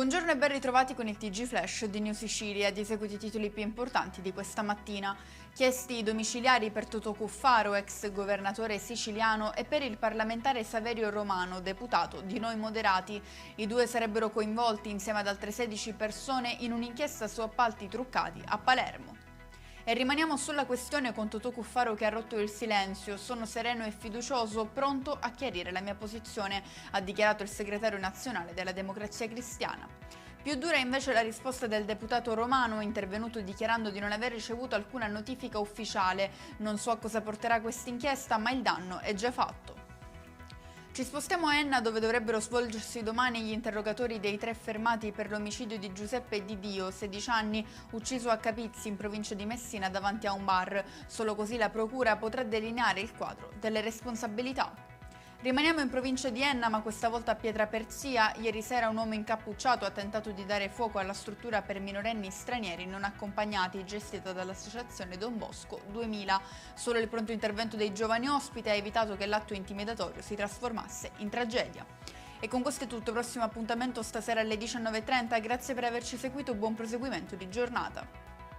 Buongiorno e ben ritrovati con il TG Flash di New Sicilia, di seguito i titoli più importanti di questa mattina. Chiesti i domiciliari per Totò Cuffaro, ex governatore siciliano, e per il parlamentare Saverio Romano, deputato di Noi Moderati. I due sarebbero coinvolti insieme ad altre 16 persone in un'inchiesta su appalti truccati a Palermo. E rimaniamo sulla questione con Totò Cuffaro che ha rotto il silenzio. Sono sereno e fiducioso, pronto a chiarire la mia posizione, ha dichiarato il segretario nazionale della Democrazia Cristiana. Più dura invece la risposta del deputato Romano, intervenuto dichiarando di non aver ricevuto alcuna notifica ufficiale. Non so a cosa porterà questa inchiesta, ma il danno è già fatto. Ci spostiamo a Enna, dove dovrebbero svolgersi domani gli interrogatori dei 3 fermati per l'omicidio di Giuseppe Di Dio, 16 anni, ucciso a Capizzi in provincia di Messina davanti a un bar. Solo così la procura potrà delineare il quadro delle responsabilità. Rimaniamo in provincia di Enna, ma questa volta a Pietraperzia. Ieri sera un uomo incappucciato ha tentato di dare fuoco alla struttura per minorenni stranieri non accompagnati gestita dall'associazione Don Bosco 2000. Solo il pronto intervento dei giovani ospiti ha evitato che l'atto intimidatorio si trasformasse in tragedia. E con questo è tutto, prossimo appuntamento stasera alle 19:30. Grazie per averci seguito, buon proseguimento di giornata.